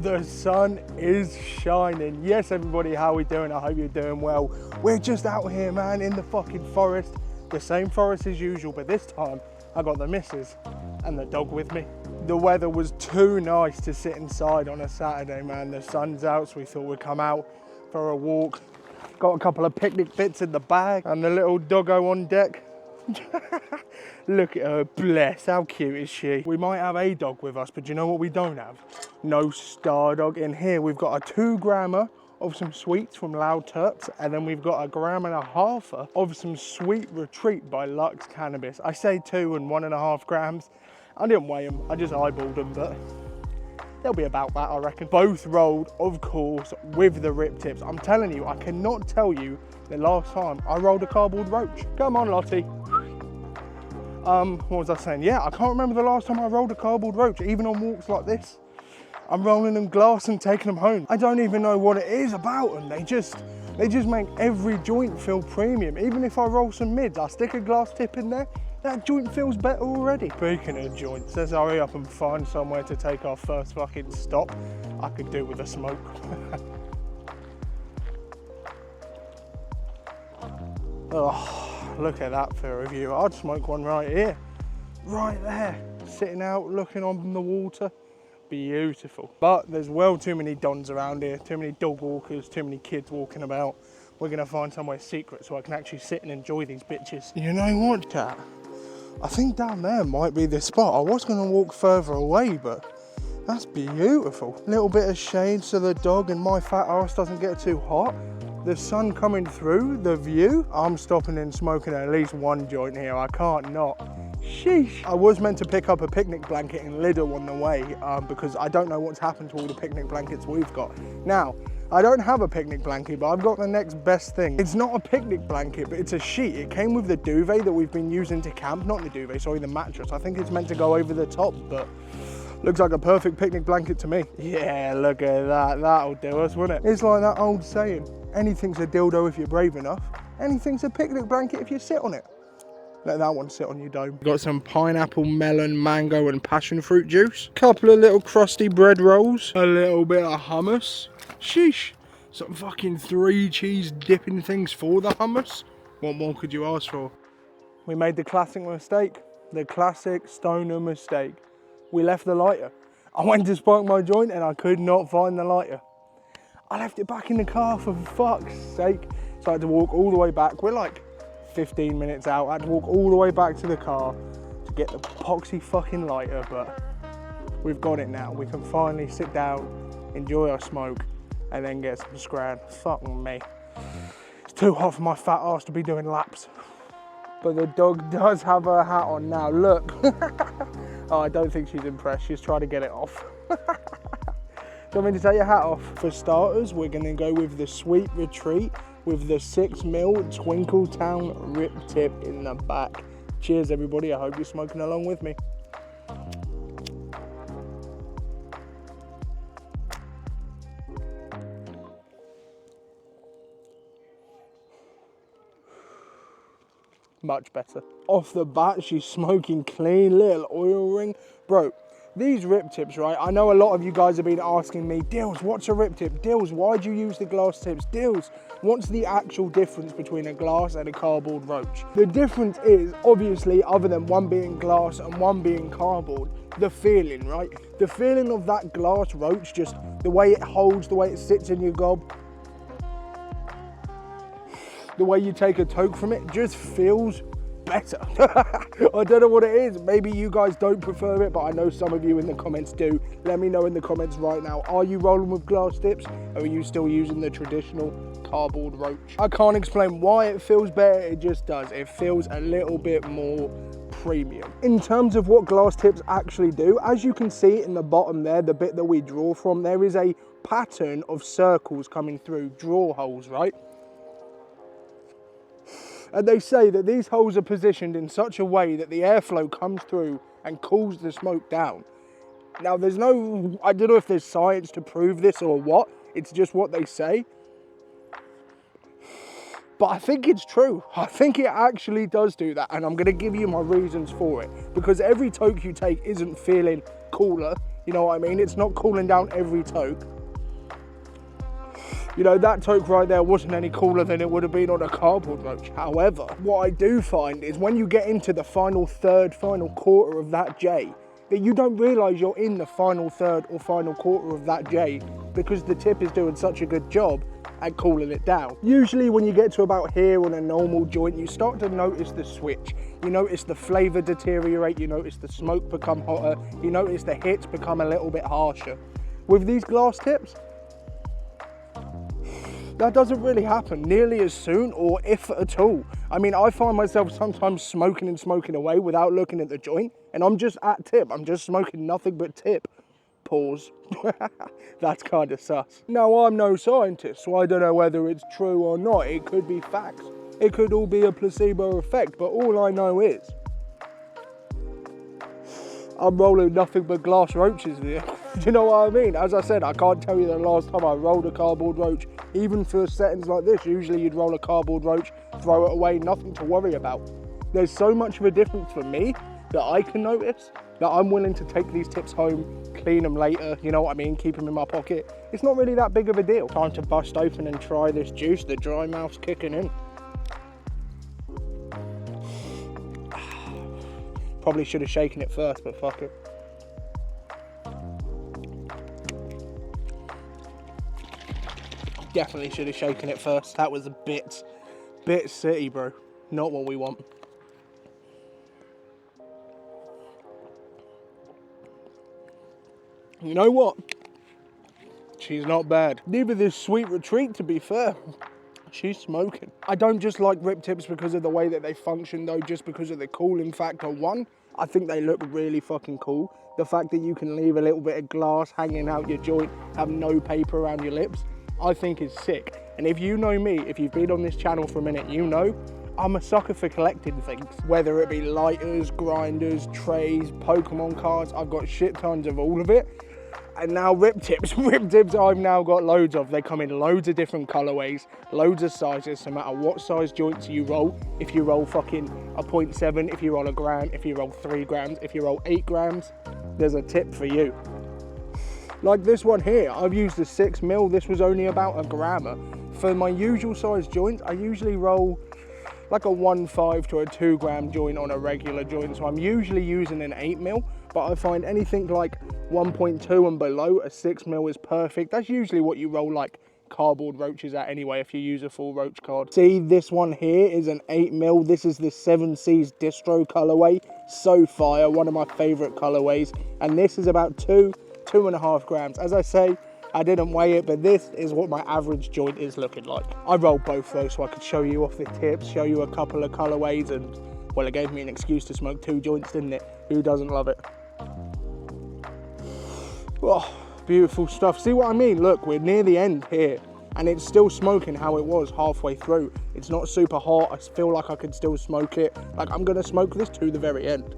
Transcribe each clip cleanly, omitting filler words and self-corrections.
The sun is shining. Yes, everybody, how we doing? I hope you're doing well. We're just out here, man, in the fucking forest. The same forest as usual, but this time I got the missus and the dog with me. The weather was too nice to sit inside on a Saturday, man. The sun's out, so we thought we'd come out for a walk. Got a couple of picnic bits in the bag and the little doggo on deck. Look at her, bless, how cute is she? We might have a dog with us, but you know what we don't have? No star dog. In here we've got a 2 grammer of some sweets from Loud Terps, and then we've got a 1.5 grams of some Sweet Retreat by Lux Cannabis. I say 2 and 1.5 grams. I didn't weigh them, I just eyeballed them, but they'll be about that, I reckon. Both rolled, of course, with the Rip Tips. I'm telling you, I cannot tell you the last time I rolled a cardboard roach. Come on, Lottie. What was I saying? Yeah, I can't remember the last time I rolled a cardboard roach, even on walks like this. I'm rolling them glass and taking them home. I don't even know what it is about them. They just make every joint feel premium. Even if I roll some mids, I stick a glass tip in there, that joint feels better already. Speaking of joints, let's hurry up and find somewhere to take our first fucking stop. I could do with a smoke. Oh, look at that for a view. I'd smoke one right here, right there, sitting out looking on the water. Beautiful. But there's well too many dons around here, too many dog walkers, too many kids walking about. We're gonna find somewhere secret so I can actually sit and enjoy these bitches. You know what, cat? I think down there might be the spot. I was gonna walk further away, but that's beautiful. Little bit of shade so the dog and my fat ass doesn't get too hot. The sun coming through, the view. I'm stopping and smoking at least one joint here. I can't not. Sheesh. I was meant to pick up a picnic blanket in Lidl on the way because I don't know what's happened to all the picnic blankets we've got. Now, I don't have a picnic blanket, but I've got the next best thing. It's not a picnic blanket, but it's a sheet. It came with the duvet that we've been using to camp. Not the duvet, sorry, the mattress. I think it's meant to go over the top, but looks like a perfect picnic blanket to me. Yeah, look at that. That'll do us, won't it? It's like that old saying, anything's a dildo if you're brave enough. Anything's a picnic blanket if you sit on it. Let that one sit on your dome. Got some pineapple, melon, mango and passion fruit juice. Couple of little crusty bread rolls. A little bit of hummus. Sheesh. Some fucking 3 cheese dipping things for the hummus. What more could you ask for? We made the classic mistake. The classic stoner mistake. We left the lighter. I went to spark my joint and I could not find the lighter. I left it back in the car for fuck's sake. So I had to walk all the way back. We're like 15 minutes out. I had to walk all the way back to the car to get the poxy fucking lighter, but we've got it now. We can finally sit down, enjoy our smoke, and then get some scran. Fuck me. It's too hot for my fat ass to be doing laps. But the dog does have her hat on now, look. Oh, I don't think she's impressed. She's trying to get it off. Do you want me to take your hat off? For starters, we're gonna go with the Sweet Retreat with the 6mm Twinkletown Rip Tip in the back. Cheers, everybody. I hope you're smoking along with me. Much better. Off the bat, she's smoking clean, little oil ring. Bro, these Rip Tips, right? I know a lot of you guys have been asking me, Dills, what's a Rip Tip? Dills, why'd you use the glass tips? Dills, what's the actual difference between a glass and a cardboard roach? The difference is, obviously, other than one being glass and one being cardboard, the feeling, right? The feeling of that glass roach, just the way it holds, the way it sits in your gob, the way you take a toke from it, just feels better. I don't know what it is. Maybe you guys don't prefer it, but I know some of you in the comments do. Let me know in the comments right now. Are you rolling with glass tips, or are you still using the traditional cardboard roach? I can't explain why it feels better. It just does. It feels a little bit more premium. In terms of what glass tips actually do, as you can see in the bottom there, the bit that we draw from, there is a pattern of circles coming through, draw holes, right? And they say that these holes are positioned in such a way that the airflow comes through and cools the smoke down. Now, there's no, I don't know if there's science to prove this or what, it's just what they say. But I think it's true. I think it actually does do that, and I'm gonna give you my reasons for it. Because every toke you take isn't feeling cooler, You know what I mean? It's not cooling down every toke. You know, that toke right there wasn't any cooler than it would have been on a cardboard roach. However, what I do find is when you get into the final third, final quarter of that J, that you don't realise you're in the final third or final quarter of that J because the tip is doing such a good job at cooling it down. Usually when you get to about here on a normal joint, you start to notice the switch. You notice the flavour deteriorate, you notice the smoke become hotter, you notice the hits become a little bit harsher. With these glass tips, that doesn't really happen nearly as soon, or if at all. I mean, I find myself sometimes smoking and smoking away without looking at the joint, and I'm just at tip. I'm just smoking nothing but tip. Pause. That's kind of sus. Now, I'm no scientist, so I don't know whether it's true or not. It could be facts. It could all be a placebo effect, but all I know is I'm rolling nothing but glass roaches here. Do you know what I mean? As I said, I can't tell you the last time I rolled a cardboard roach. Even for settings like this, usually you'd roll a cardboard roach, throw it away, nothing to worry about. There's so much of a difference for me that I can notice that I'm willing to take these tips home, clean them later, you know what I mean, keep them in my pocket. It's not really that big of a deal. Time to bust open and try this juice, the dry mouth's kicking in. Probably should have shaken it first, but fuck it. Definitely should have shaken it first. That was a bit city, bro. Not what we want. You know what? She's not bad. Neither this Sweet Retreat, to be fair. She's smoking. I don't just like Rip Tips because of the way that they function though, just because of the cooling factor. One, I think they look really fucking cool. The fact that you can leave a little bit of glass hanging out your joint, have no paper around your lips, I think is sick. And if you know me, if you've been on this channel for a minute, you know I'm a sucker for collecting things. Whether it be lighters, grinders, trays, Pokemon cards, I've got shit tons of all of it. And now Rip Tips. Rip Tips I've now got loads of. They come in loads of different colorways, loads of sizes, no matter what size joints you roll. If you roll fucking a 0.7, if you roll a gram, if you roll 3 grams, if you roll 8 grams, there's a tip for you. Like this one here, I've used a 6mm, this was only about a grammer. For my usual size joints, I usually roll like a 1.5 to a 2 gram joint on a regular joint, so I'm usually using an 8mm, but I find anything like 1.2 and below, a 6mm is perfect. That's usually what you roll like cardboard roaches at anyway, if you use a full roach card. See, this one here is an 8mm. This is the 7 Seas distro colorway. So fire, one of my favorite colorways. And this is about 2.5 grams. As I say, I didn't weigh it, but this is what my average joint is looking like. I rolled both those so I could show you off the tips, show you a couple of colorways, and well, it gave me an excuse to smoke 2 joints, didn't it? Who doesn't love it? Oh, beautiful stuff. See what I mean? Look, we're near the end here and it's still smoking how it was halfway through. It's not super hot. I feel like I could still smoke it. Like, I'm gonna smoke this to the very end.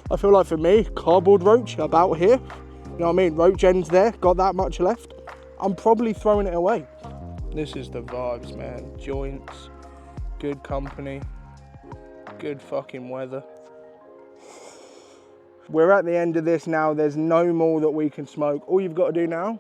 I feel like for me, cardboard roach about here. You know what I mean? Roach ends there, got that much left. I'm probably throwing it away. This is the vibes, man. Joints, good company, good fucking weather. We're at the end of this now. There's no more that we can smoke. All you've got to do now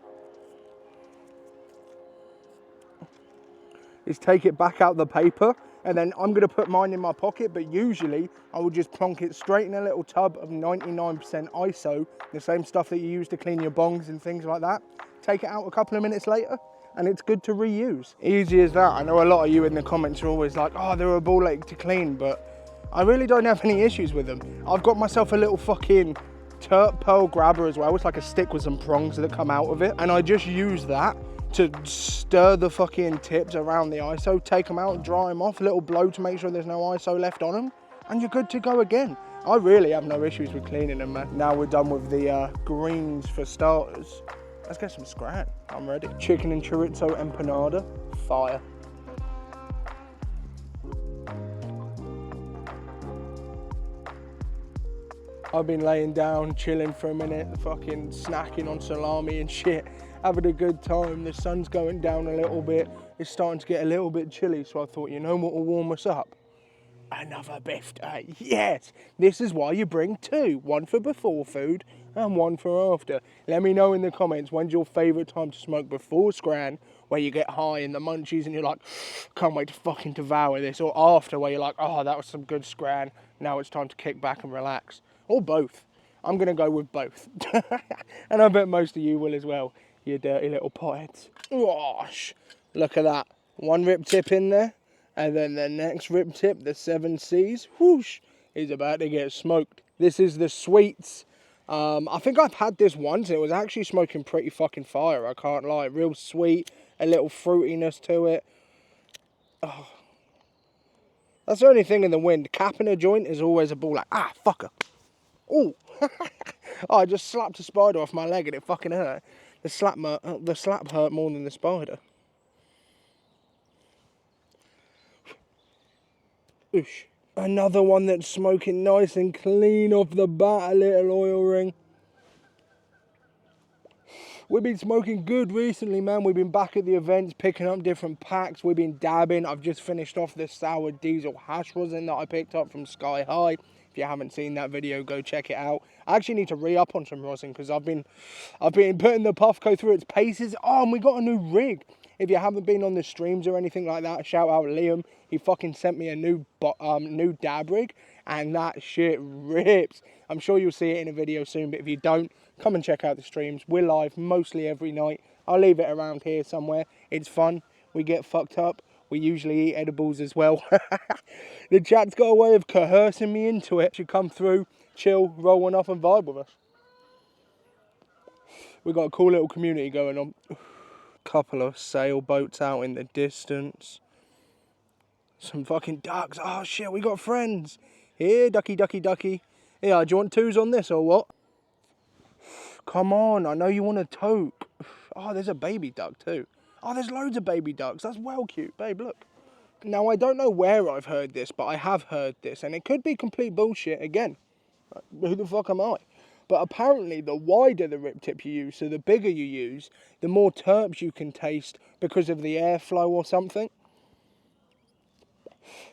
is take it back out the paper, and then I'm gonna put mine in my pocket, but usually I will just plonk it straight in a little tub of 99% ISO, the same stuff that you use to clean your bongs and things like that. Take it out a couple of minutes later, and it's good to reuse. Easy as that. I know a lot of you in the comments are always like, oh, they're a ball ache to clean, but I really don't have any issues with them. I've got myself a little fucking Turp Pearl grabber as well. It's like a stick with some prongs that come out of it. And I just use that to stir the fucking tips around the ISO, take them out, dry them off, a little blow to make sure there's no ISO left on them, and you're good to go again. I really have no issues with cleaning them, man. Now we're done with the greens for starters. Let's get some scran. I'm ready. Chicken and chorizo empanada, fire. I've been laying down, chilling for a minute, fucking snacking on salami and shit, having a good time. The sun's going down a little bit. It's starting to get a little bit chilly, so I thought, you know what will warm us up? another bifter. Yes, this is why you bring two. One for before food and one for after. Let me know in the comments, when's your favourite time to smoke? Before Scran, where you get high in the munchies and you're like, can't wait to fucking devour this. Or after, where you're like, oh, that was some good Scran. Now it's time to kick back and relax. Or both. I'm going to go with both. And I bet most of you will as well, you dirty little potheads. Gosh, look at that. One rip tip in there. And then the next rip tip, the 7Cs, whoosh, is about to get smoked. This is the Sweets. I think I've had this once. It was actually smoking pretty fucking fire, I can't lie. Real sweet, a little fruitiness to it. Oh. That's the only thing in the wind. Capping a joint is always a ball like, ah, fucker. Oh, oh, I just slapped a spider off my leg and it fucking hurt. The slap hurt more than the spider. Oosh. Another one that's smoking nice and clean off the bat, a little oil ring. We've been smoking good recently, man. We've been back at the events, picking up different packs. We've been dabbing. I've just finished off the sour diesel hash rosin that I picked up from Sky High. If you haven't seen that video, go check it out. I actually need to re-up on some rosin because I've been putting the Puffco through its paces. Oh, and we got a new rig. If you haven't been on the streams or anything like that, shout out Liam. He fucking sent me a new dab rig, and that shit rips. I'm sure you'll see it in a video soon, but if you don't, come and check out the streams. We're live mostly every night. I'll leave it around here somewhere. It's fun. We get fucked up. We usually eat edibles as well. The chat's got a way of coercing me into it. You come through, chill, roll one off and vibe with us. We've got a cool little community going on. Couple of sailboats out in the distance. Some fucking ducks. Oh shit, we got friends. Here, ducky, ducky, ducky. Yeah, do you want twos on this or what? Come on, I know you want a toque. Oh, there's a baby duck too. Oh, there's loads of baby ducks. That's well cute, babe, look. Now, I don't know where I've heard this, but I have heard this, and it could be complete bullshit again. Who the fuck am I? But apparently, the wider the rip tip you use, so the bigger you use, the more terps you can taste because of the airflow or something.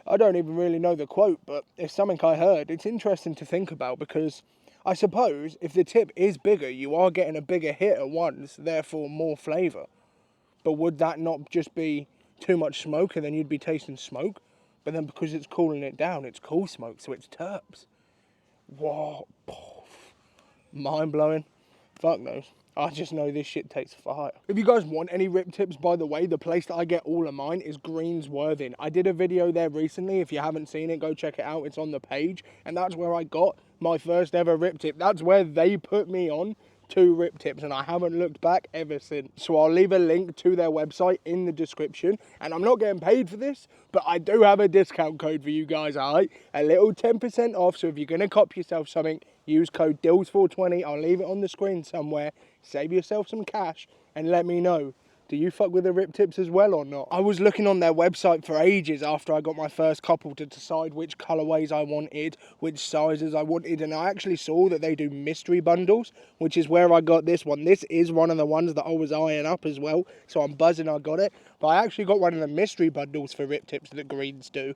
I don't even really know the quote, but it's something I heard. It's interesting to think about because I suppose if the tip is bigger, you are getting a bigger hit at once, therefore more flavour. But would that not just be too much smoke and then you'd be tasting smoke? But then because it's cooling it down, it's cool smoke, so it's terps. Whoa. Mind blowing. Fuck knows. I just know this shit takes fire. If you guys want any rip tips, by the way, the place that I get all of mine is Greensworthing. I did a video there recently. If you haven't seen it, go check it out. It's on the page. And that's where I got my first ever rip tip. That's where they put me on 2 rip tips, and I haven't looked back ever since. So I'll leave a link to their website in the description. And I'm not getting paid for this, but I do have a discount code for you guys, alright? A little 10% off, so if you're going to cop yourself something, use code DILLS420. I'll leave it on the screen somewhere. Save yourself some cash and let me know. Do you fuck with the rip tips as well or not? I was looking on their website for ages after I got my first couple to decide which colourways I wanted, which sizes I wanted, and I actually saw that they do mystery bundles, which is where I got this one. This is one of the ones that I was eyeing up as well, so I'm buzzing I got it. But I actually got one of the mystery bundles for rip tips that Greens do.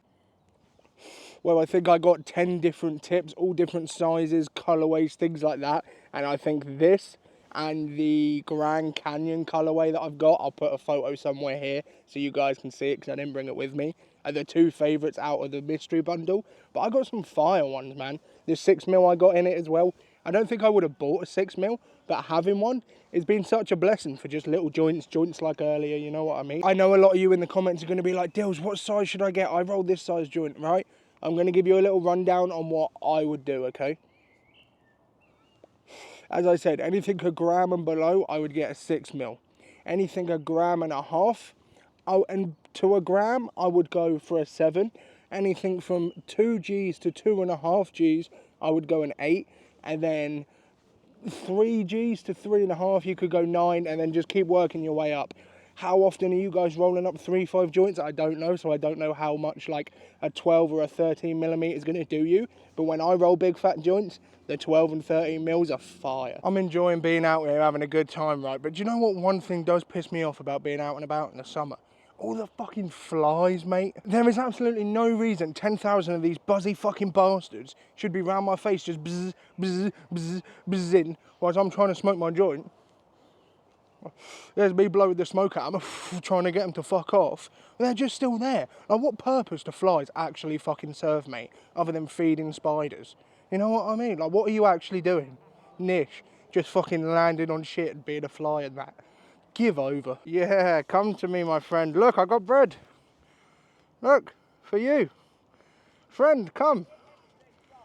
Well, I think I got 10 different tips, all different sizes, colourways, things like that, and I think this and the Grand Canyon colorway that I've got, I'll put a photo somewhere here so you guys can see it because I didn't bring it with me, are the 2 favourites out of the mystery bundle. But I got some fire ones, man. The 6mm I got in it as well. I don't think I would have bought a 6mm, but having one has been such a blessing for just little joints like earlier, you know what I mean? I know a lot of you in the comments are going to be like, Dills, what size should I get? I rolled this size joint, right? I'm going to give you a little rundown on what I would do, okay? As I said, anything a gram and below, I would get a 6mm. Anything a gram and a half, and to a gram, I would go for a 7. Anything from 2 Gs to 2.5 Gs, I would go an 8. And then 3 Gs to 3.5, you could go 9, and then just keep working your way up. How often are you guys rolling up 3-5 joints? I don't know, so I don't know how much like a 12 or a 13mm is going to do you. But when I roll big fat joints, the 12 and 13 mils are fire. I'm enjoying being out here, having a good time, right? But do you know what one thing does piss me off about being out and about in the summer? All the fucking flies, mate. There is absolutely no reason 10,000 of these buzzy fucking bastards should be round my face just bzz, bzz, bzz, bzzing whilst I'm trying to smoke my joint. There's me blowing the smoke at them, trying to get them to fuck off. They're just still there. Like, what purpose do flies actually fucking serve, mate, other than feeding spiders? You know what I mean? Like, what are you actually doing? Nish, just fucking landing on shit and being a fly and that. Give over. Yeah, come to me, my friend. Look, I got bread. Look, for you. Friend, come.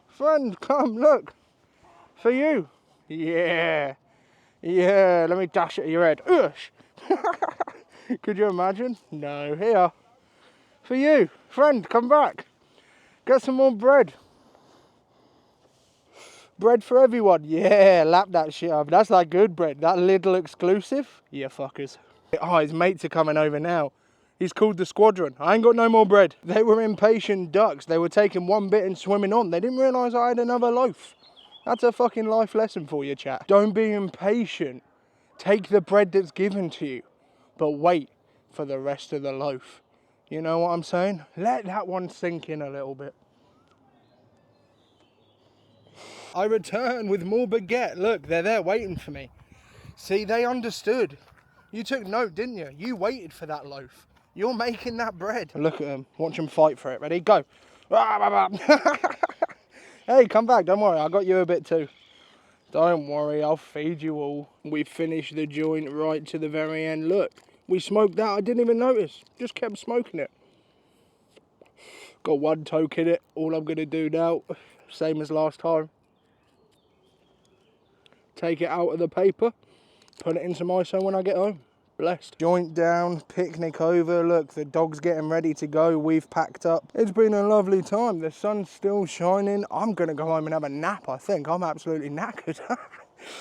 Friend, come, look. For you. Yeah. Yeah, let me dash it at your head. Ush. Could you imagine? No, here. For you. Friend, come back. Get some more bread. Bread for everyone. Yeah, lap that shit up. That's that good bread. That little exclusive. Yeah, fuckers. Oh, his mates are coming over now. He's called the squadron. I ain't got no more bread. They were impatient ducks. They were taking one bit and swimming on. They didn't realise I had another loaf. That's a fucking life lesson for you, chat. Don't be impatient. Take the bread that's given to you, but wait for the rest of the loaf. You know what I'm saying? Let that one sink in a little bit. I return with more baguette. Look, they're there waiting for me. See, they understood. You took note, didn't you? You waited for that loaf. You're making that bread. Look at them. Watch them fight for it. Ready? Go. Hey, come back. Don't worry. I got you a bit too. Don't worry. I'll feed you all. We finished the joint right to the very end. Look, we smoked that. I didn't even notice. Just kept smoking it. Got one toke in it. All I'm going to do now, same as last time. Take it out of the paper. Put it in some ISO when I get home. Blessed. Joint down, picnic over. Look, the dog's getting ready to go. We've packed up. It's been a lovely time. The sun's still shining. I'm going to go home and have a nap, I think. I'm absolutely knackered.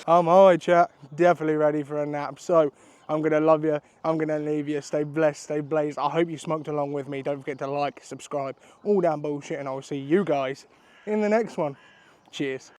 I'm high, chat. Definitely ready for a nap. So, I'm going to love you. I'm going to leave you. Stay blessed, stay blazed. I hope you smoked along with me. Don't forget to like, subscribe, all that bullshit. And I'll see you guys in the next one. Cheers.